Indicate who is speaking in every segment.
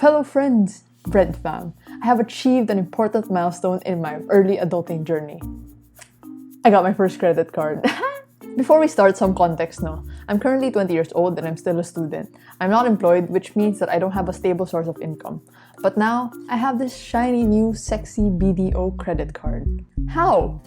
Speaker 1: Fellow friends, Bread fam, I have achieved an important milestone in my early adulting journey. I got my first credit card. Before we start, some context no. I'm currently 20 years old and I'm still a student. I'm not employed, which means that I don't have a stable source of income. But now, I have this shiny new sexy BDO credit card. How?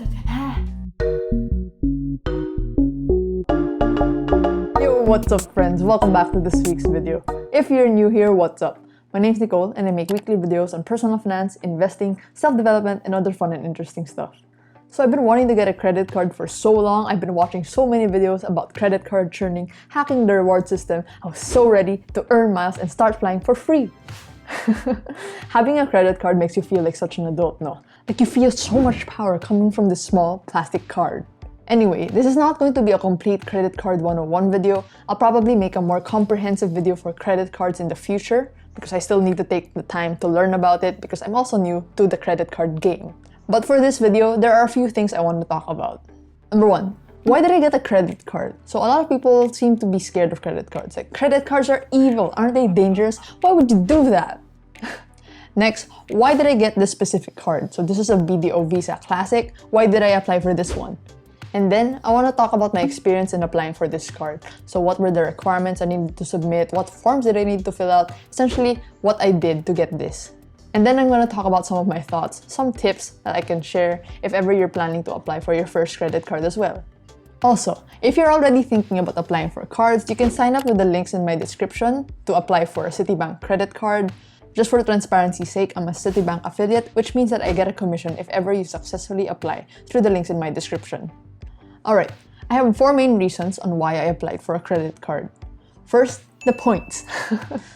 Speaker 1: Yo, what's up friends? Welcome back to this week's video. If you're new here, what's up? My name's Nicole and I make weekly videos on personal finance, investing, self-development, and other fun and interesting stuff. So I've been wanting to get a credit card for so long. I've been watching so many videos about credit card churning, hacking the reward system. I was so ready to earn miles and start flying for free. Having a credit card makes you feel like such an adult, no? Like you feel so much power coming from this small plastic card. Anyway, this is not going to be a complete credit card 101 video. I'll probably make a more comprehensive video for credit cards in the future because I still need to take the time to learn about it because I'm also new to the credit card game. But for this video, there are a few things I want to talk about. Number one, why did I get a credit card? So a lot of people seem to be scared of credit cards. Like, credit cards are evil, aren't they dangerous? Why would you do that? Next, why did I get this specific card? So this is a BDO Visa Classic. Why did I apply for this one? And then, I want to talk about my experience in applying for this card. So what were the requirements I needed to submit? What forms did I need to fill out? Essentially, what I did to get this. And then I'm going to talk about some of my thoughts, some tips that I can share if ever you're planning to apply for your first credit card as well. Also, if you're already thinking about applying for cards, you can sign up with the links in my description to apply for a Citibank credit card. Just for transparency's sake, I'm a Citibank affiliate, which means that I get a commission if ever you successfully apply through the links in my description. Alright, I have 4 main reasons on why I applied for a credit card. First, the points.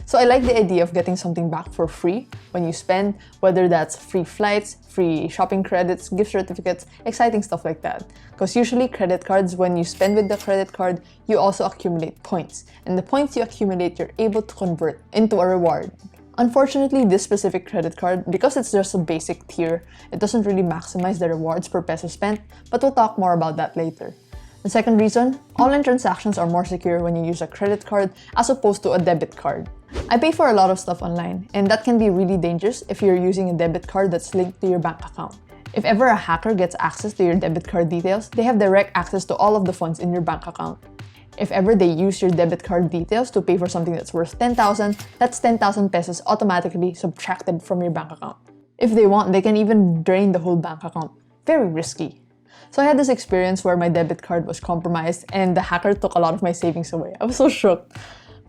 Speaker 1: So I like the idea of getting something back for free when you spend, whether that's free flights, free shopping credits, gift certificates, exciting stuff like that. Because usually credit cards, when you spend with the credit card, you also accumulate points. And the points you accumulate, you're able to convert into a reward. Unfortunately, this specific credit card, because it's just a basic tier, it doesn't really maximize the rewards per peso spent, but we'll talk more about that later. The second reason, online transactions are more secure when you use a credit card as opposed to a debit card. I pay for a lot of stuff online, and that can be really dangerous if you're using a debit card that's linked to your bank account. If ever a hacker gets access to your debit card details, they have direct access to all of the funds in your bank account. If ever they use your debit card details to pay for something that's worth 10,000, that's 10,000 pesos automatically subtracted from your bank account. If they want, they can even drain the whole bank account. Very risky. So I had this experience where my debit card was compromised and the hacker took a lot of my savings away. I was so shocked.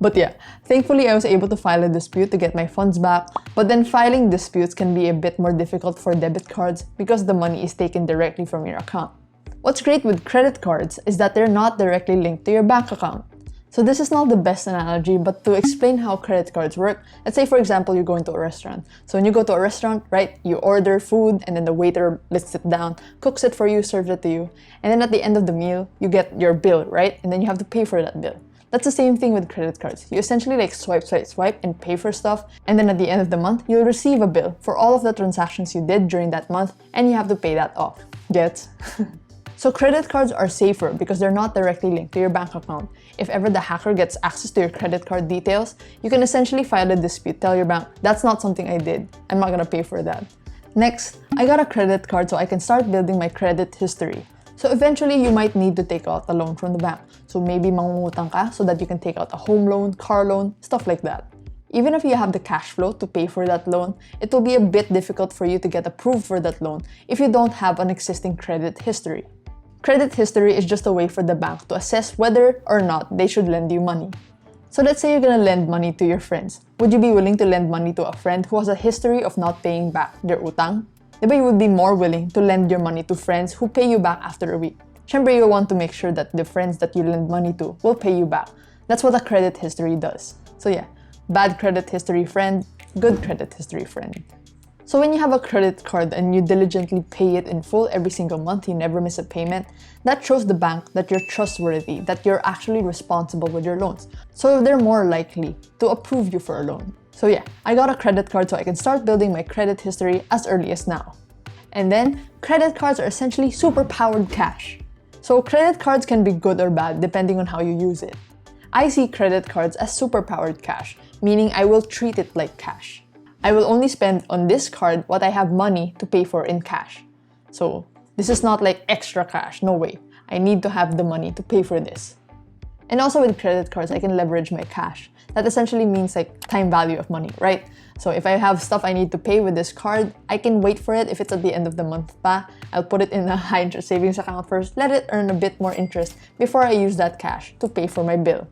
Speaker 1: But yeah, thankfully I was able to file a dispute to get my funds back. But then filing disputes can be a bit more difficult for debit cards because the money is taken directly from your account. What's great with credit cards is that they're not directly linked to your bank account. So this is not the best analogy, but to explain how credit cards work, let's say for example you're going to a restaurant. So when you go to a restaurant, right, you order food and then the waiter lists it down, cooks it for you, serves it to you. And then at the end of the meal, you get your bill, right? And then you have to pay for that bill. That's the same thing with credit cards. You essentially like swipe and pay for stuff. And then at the end of the month, you'll receive a bill for all of the transactions you did during that month and you have to pay that off. Get? So credit cards are safer because they're not directly linked to your bank account. If ever the hacker gets access to your credit card details, you can essentially file a dispute, tell your bank, that's not something I did, I'm not gonna pay for that. Next, I got a credit card so I can start building my credit history. So eventually, you might need to take out a loan from the bank. So maybe mangungutang ka so that you can take out a home loan, car loan, stuff like that. Even if you have the cash flow to pay for that loan, it will be a bit difficult for you to get approved for that loan if you don't have an existing credit history. Credit history is just a way for the bank to assess whether or not they should lend you money. So let's say you're gonna lend money to your friends. Would you be willing to lend money to a friend who has a history of not paying back their utang? Diba you would be more willing to lend your money to friends who pay you back after a week. Syempre, you want to make sure that the friends that you lend money to will pay you back. That's what a credit history does. So yeah, bad credit history friend, good credit history friend. So when you have a credit card and you diligently pay it in full every single month, you never miss a payment, that shows the bank that you're trustworthy, that you're actually responsible with your loans. So they're more likely to approve you for a loan. So yeah, I got a credit card so I can start building my credit history as early as now. And then, credit cards are essentially super-powered cash. So credit cards can be good or bad depending on how you use it. I see credit cards as super-powered cash meaning I will treat it like cash. I will only spend on this card what I have money to pay for in cash. So this is not like extra cash, no way. I need to have the money to pay for this. And also with credit cards, I can leverage my cash. That essentially means like time value of money, right? So if I have stuff I need to pay with this card, I can wait for it. If it's at the end of the month pa, I'll put it in a high interest savings account first, let it earn a bit more interest before I use that cash to pay for my bill.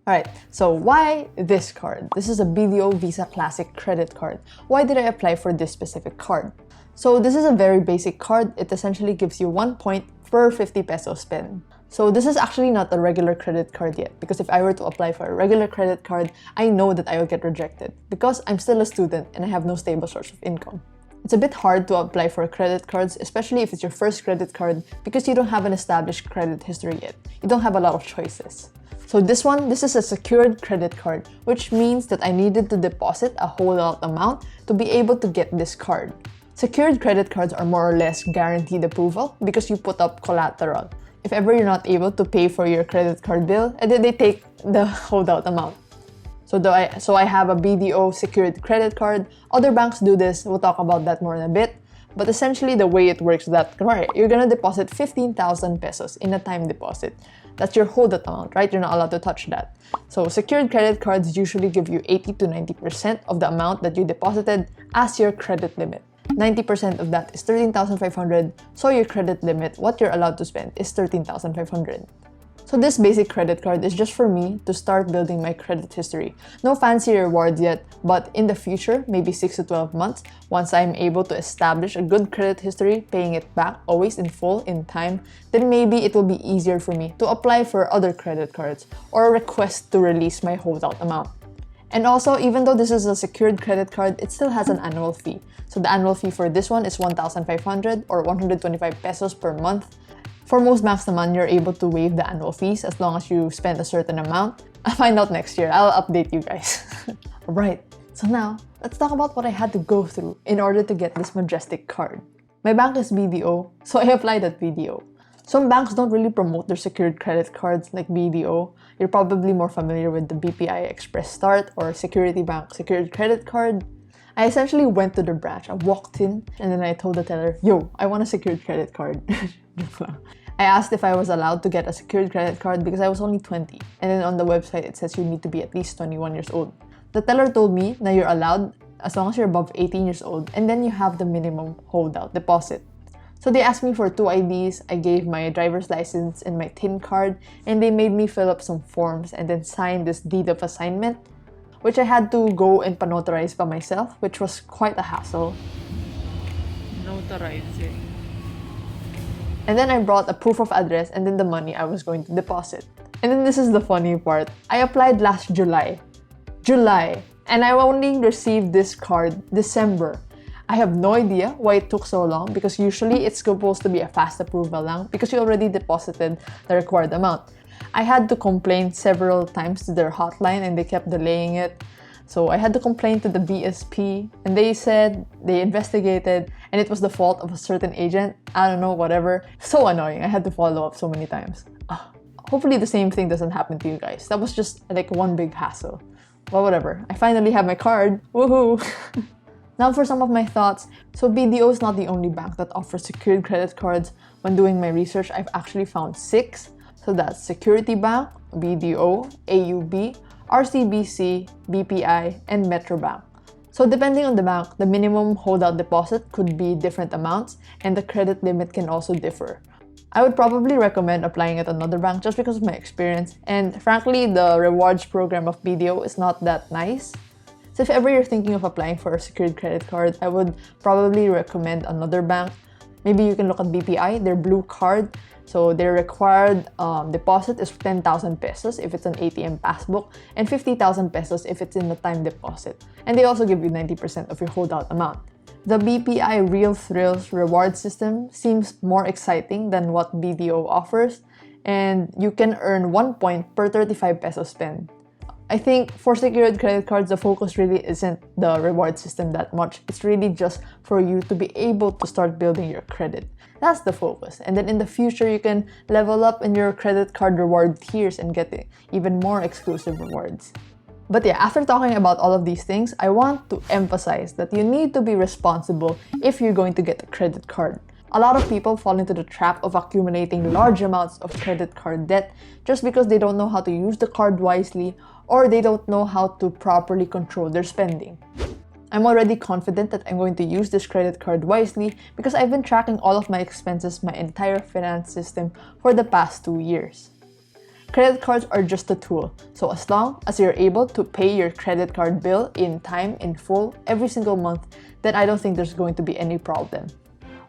Speaker 1: Alright, so why this card? This is a BDO Visa Classic credit card. Why did I apply for this specific card? So this is a very basic card. It essentially gives you 1 point per 50 peso spend. So this is actually not a regular credit card yet, because if I were to apply for a regular credit card, I know that I will get rejected because I'm still a student and I have no stable source of income. It's a bit hard to apply for credit cards, especially if it's your first credit card, because you don't have an established credit history yet. You don't have a lot of choices. So this is a secured credit card, which means that I needed to deposit a whole lot amount to be able to get this card. Secured credit cards are more or less guaranteed approval because you put up collateral. If ever you're not able to pay for your credit card bill, and then they take the holdout amount. So I have a BDO secured credit card. Other banks do this. We'll talk about that more in a bit. But essentially, the way it works is that you're gonna deposit 15,000 pesos in a time deposit. That's your holdout amount, right? You're not allowed to touch that. So secured credit cards usually give you 80 to 90% of the amount that you deposited as your credit limit. 90% of that is 13,500, so your credit limit, what you're allowed to spend, is 13,500. So this basic credit card is just for me to start building my credit history. No fancy rewards yet, but in the future, maybe 6 to 12 months, once I'm able to establish a good credit history, paying it back always in full in time, then maybe it will be easier for me to apply for other credit cards or request to release my holdout amount. And also, even though this is a secured credit card, it still has an annual fee. So the annual fee for this one is 1,500 or 125 pesos per month. For most banks naman, you're able to waive the annual fees as long as you spend a certain amount. I'll find out next year. I'll update you guys. Alright, so now, let's talk about what I had to go through in order to get this majestic card. My bank is BDO, so I applied at BDO. Some banks don't really promote their secured credit cards like BDO. You're probably more familiar with the BPI Express Start or Security Bank secured credit card. I essentially went to the branch. I walked in and then I told the teller, yo, I want a secured credit card. I asked if I was allowed to get a secured credit card because I was only 20. And then on the website, it says you need to be at least 21 years old. The teller told me that you're allowed as long as you're above 18 years old and then you have the minimum holdout deposit. So they asked me for 2 IDs, I gave my driver's license and my TIN card, and they made me fill up some forms and then sign this deed of assignment, which I had to go and panotarize by myself, which was quite a hassle.
Speaker 2: Notarizing.
Speaker 1: And then I brought a proof of address and then the money I was going to deposit. And then this is the funny part. I applied last July. And I only received this card December. I have no idea why it took so long because usually it's supposed to be a fast approval lang because you already deposited the required amount. I had to complain several times to their hotline and they kept delaying it. So I had to complain to the BSP and they said they investigated and it was the fault of a certain agent. I don't know, whatever. So annoying. I had to follow up so many times. Hopefully the same thing doesn't happen to you guys. That was just like one big hassle. Well, whatever. I finally have my card. Woohoo! Now for some of my thoughts. So BDO is not the only bank that offers secured credit cards. When doing my research, I've actually found 6. So that's Security Bank, BDO, AUB, RCBC, BPI, and Metrobank. So depending on the bank, the minimum holdout deposit could be different amounts and the credit limit can also differ. I would probably recommend applying at another bank just because of my experience, and frankly, the rewards program of BDO is not that nice. So if ever you're thinking of applying for a secured credit card, I would probably recommend another bank. Maybe you can look at BPI, their blue card. So their required deposit is 10,000 pesos if it's an ATM passbook and 50,000 pesos if it's in the time deposit. And they also give you 90% of your holdout amount. The BPI Real Thrills reward system seems more exciting than what BDO offers, and you can earn 1 point per 35 pesos spend. I think for secured credit cards, the focus really isn't the reward system that much. It's really just for you to be able to start building your credit. That's the focus. And then in the future, you can level up in your credit card reward tiers and get even more exclusive rewards. But yeah, after talking about all of these things, I want to emphasize that you need to be responsible if you're going to get a credit card. A lot of people fall into the trap of accumulating large amounts of credit card debt just because they don't know how to use the card wisely or they don't know how to properly control their spending. I'm already confident that I'm going to use this credit card wisely because I've been tracking all of my expenses, my entire finance system for the past 2 years. Credit cards are just a tool, so as long as you're able to pay your credit card bill in time, in full, every single month, then I don't think there's going to be any problem.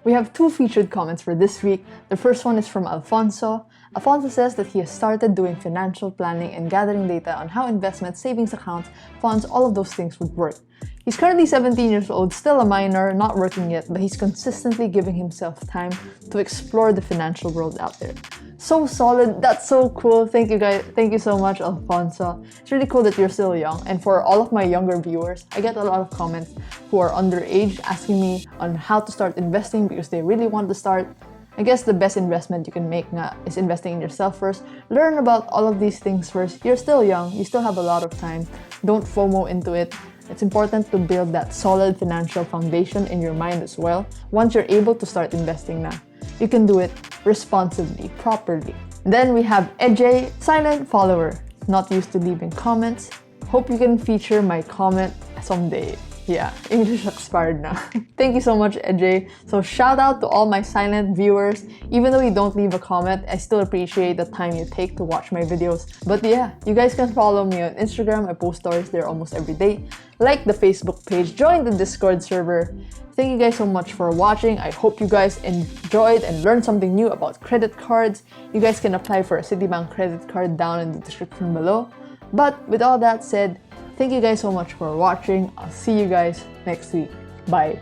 Speaker 1: We have 2 featured comments for this week. The first one is from Alfonso. Alfonso says that he has started doing financial planning and gathering data on how investments, savings accounts, funds, all of those things would work. He's currently 17 years old, still a minor, not working yet, but he's consistently giving himself time to explore the financial world out there. So solid, that's so cool. Thank you guys, thank you so much, Alfonso. It's really cool that you're still young, and for all of my younger viewers, I get a lot of comments who are underage asking me on how to start investing because they really want to start. I guess the best investment you can make is investing in yourself first. Learn about all of these things first. You're still young, you still have a lot of time. Don't FOMO into it. It's important to build that solid financial foundation in your mind as well. Once you're able to start investing now, you can do it responsibly, properly. Then we have EJ, silent follower, not used to leaving comments. Hope you can feature my comment someday. Yeah, English expired now. Thank you so much, EJ. So shout out to all my silent viewers. Even though you don't leave a comment, I still appreciate the time you take to watch my videos. But yeah, you guys can follow me on Instagram. I post stories there almost every day. Like the Facebook page, join the Discord server. Thank you guys so much for watching. I hope you guys enjoyed and learned something new about credit cards. You guys can apply for a Citibank credit card down in the description below. But with all that said, thank you guys so much for watching. I'll see you guys next week. Bye.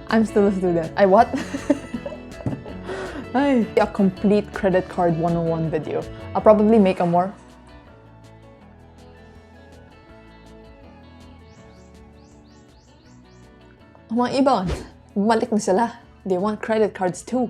Speaker 1: I'm still a student. What? A complete credit card 101 video. I'll probably make a more. Mga iba, bumalik na sila. They want credit cards too.